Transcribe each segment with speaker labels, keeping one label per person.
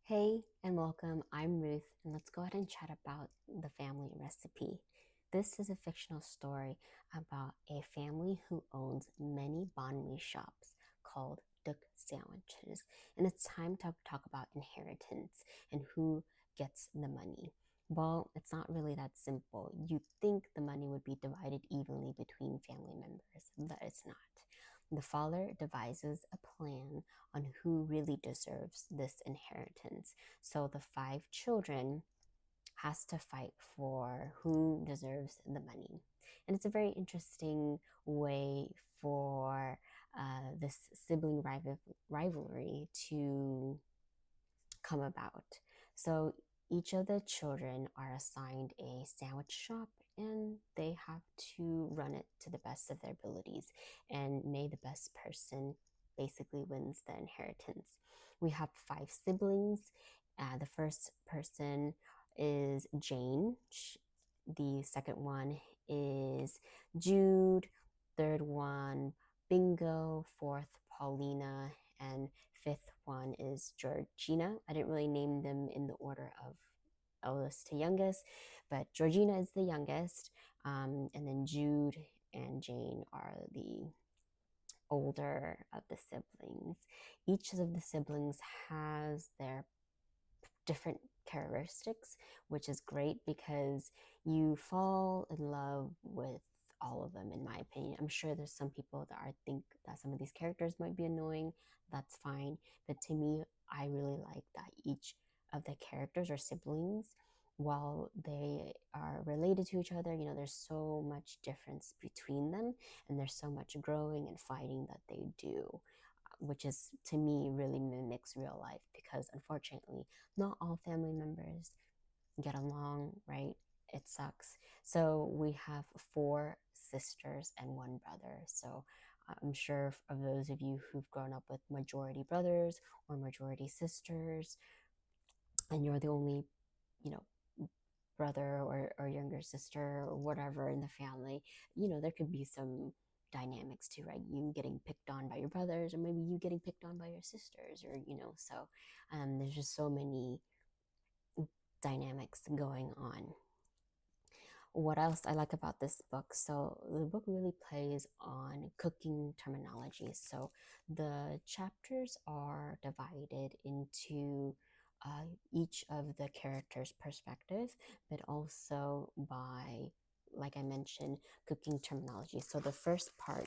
Speaker 1: Hey and welcome. I'm Ruth, and let's go ahead and chat about the family recipe. This is a fictional story about a family who owns many banh mi shops called duck sandwiches, and it's time to talk about inheritance and who gets the money. Well, it's not really that simple. You'd think the money would be divided evenly between family members, but it's not. The father devises a plan on who really deserves this inheritance. So the five children has to fight for who deserves the money. And it's a very interesting way for this sibling rivalry to come about. So each of the children are assigned a sandwich shop and they have to run it to the best of their abilities. And may the best person basically wins the inheritance. We have five siblings. The first person is Jane. The second one is Jude. Third one, Bingo. Fourth, Paulina. And fifth one is Georgina. I didn't really name them in the order of eldest to youngest, but Georgina is the youngest, and then Jude and Jane are the older of the siblings. Each of the siblings has their different characteristics, which is great because you fall in love with all of them, in my opinion. I'm sure there's some people that think that some of these characters might be annoying. That's fine. But to me, I really like that each of the characters or siblings, while they are related to each other, there's so much difference between them, and there's so much growing and fighting that they do, which is to me really mimics real life because unfortunately not all family members get along, right? It sucks. So we have four sisters and one brother. So I'm sure of those of you who've grown up with majority brothers or majority sisters, and you're the only, you know, brother or younger sister or whatever in the family, there could be some dynamics too, right? You getting picked on by your brothers, or maybe you getting picked on by your sisters, or so there's just so many dynamics going on. What else I like about this book? So the book really plays on cooking terminology. So the chapters are divided into each of the characters' perspective, but also by, like I mentioned, cooking terminology. So the first part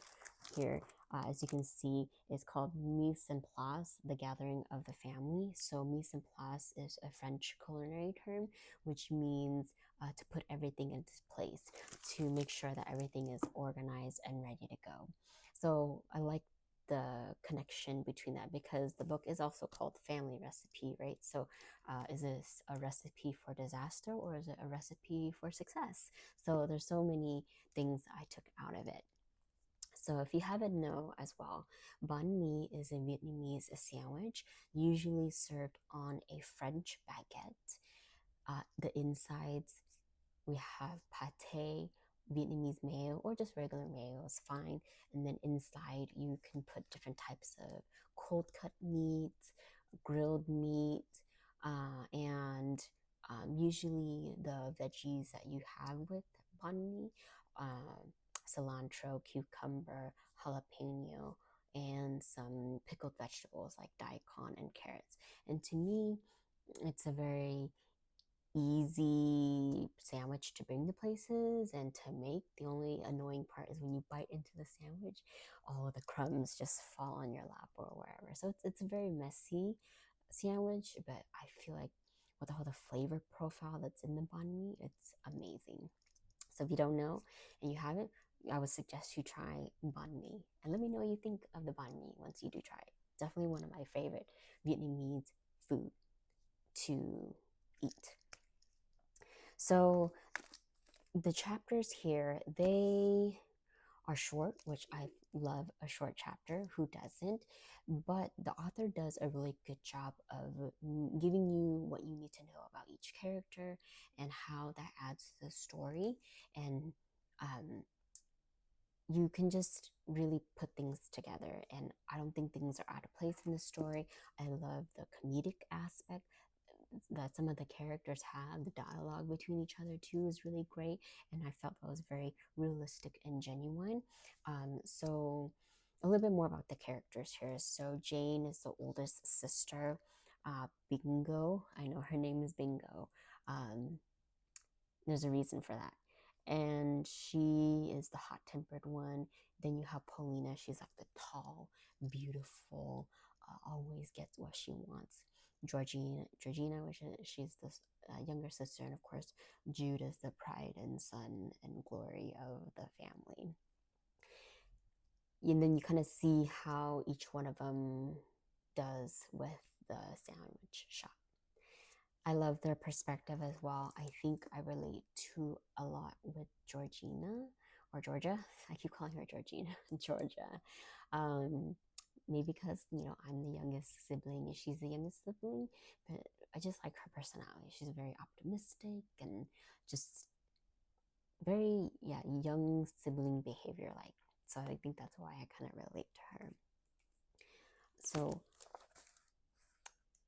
Speaker 1: here, as you can see, is called mise en place, the gathering of the family. So mise en place is a French culinary term, which means to put everything into place, to make sure that everything is organized and ready to go. So I like the connection between that because the book is also called Family Recipe, right? So is this a recipe for disaster or is it a recipe for success? So there's so many things I took out of it. So if you haven't know as well, banh mi is a Vietnamese sandwich usually served on a French baguette. The insides, we have pate, Vietnamese mayo, or just regular mayo is fine. And then inside, you can put different types of cold cut meat, grilled meat, and usually the veggies that you have with banh mi, cilantro, cucumber, jalapeno, and some pickled vegetables like daikon and carrots. And to me, it's a very easy sandwich to bring to places and to make. The only annoying part is when you bite into the sandwich, all of the crumbs just fall on your lap or wherever. So it's a very messy sandwich, but I feel like with all the flavor profile that's in the banh mi, it's amazing. So if you don't know and you haven't, I would suggest you try banh mi and let me know what you think of the banh mi once you do try it. Definitely one of my favorite Vietnamese food to eat. So the chapters here, they are short, which I love a short chapter. Who doesn't? But the author does a really good job of giving you what you need to know about each character and how that adds to the story. And you can just really put things together, and I don't think things are out of place in the story. I love the comedic aspect that some of the characters have. The dialogue between each other too is really great, and I felt that was very realistic and genuine. So a little bit more about the characters here. So Jane is the oldest sister. Bingo, I know her name is Bingo. um, there's a reason for that. And she is the hot-tempered one. Then you have Paulina. She's like the tall, beautiful, always gets what she wants. Georgina, which is she's the younger sister, and of course, Jude is the pride and son and glory of the family. And then you kind of see how each one of them does with the sandwich shop. I love their perspective as well. I think I relate to a lot with Georgina or Georgia. I keep calling her Georgina, Georgia. Maybe because, I'm the youngest sibling and she's the youngest sibling, but I just like her personality. She's very optimistic and just very, young sibling behavior like. So I think that's why I kind of relate to her. So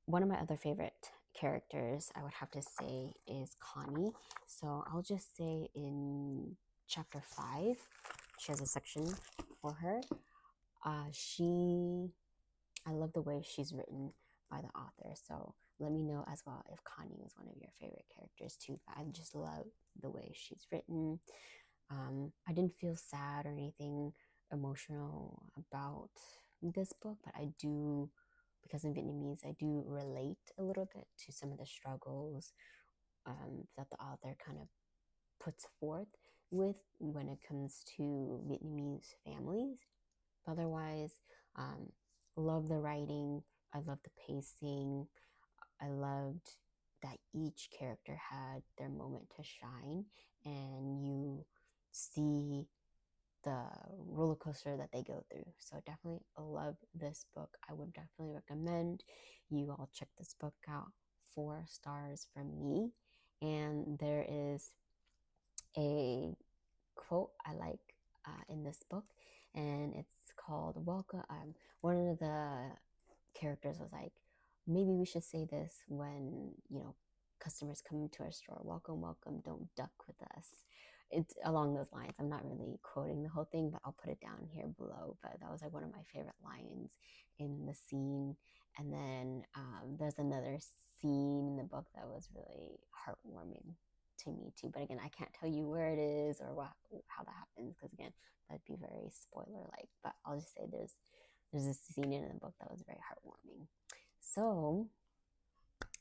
Speaker 1: one of my other favorite characters, I would have to say, is Connie. So I'll just say in chapter 5, she has a section for her. I love the way she's written by the author. So let me know as well if Connie was one of your favorite characters too. I just love the way she's written. I didn't feel sad or anything emotional about this book, but I do, because in Vietnamese, I do relate a little bit to some of the struggles that the author kind of puts forth with when it comes to Vietnamese families. Otherwise, love the writing. I love the pacing. I loved that each character had their moment to shine, and you see the roller coaster that they go through. So definitely love this book. I would definitely recommend you all check this book out. 4 stars from me. And there is a quote I like in this book, and it's called Welcome. One of the characters was like, maybe we should say this when customers come into our store. Welcome, welcome, don't duck with us. It's along those lines. I'm not really quoting the whole thing, but I'll put it down here below. But that was like one of my favorite lines in the scene. And then there's another scene in the book that was really heartwarming to me too. But again, I can't tell you where it is or how that happens, because again, that'd be very spoiler like. But I'll just say there's a scene in the book that was very heartwarming. So,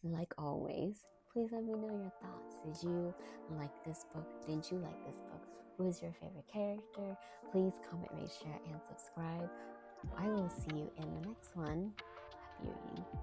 Speaker 1: like always, please let me know your thoughts. Did you like this book? Did you like this book? Who is your favorite character? Please comment, rate, share, and subscribe. I will see you in the next one. Happy reading.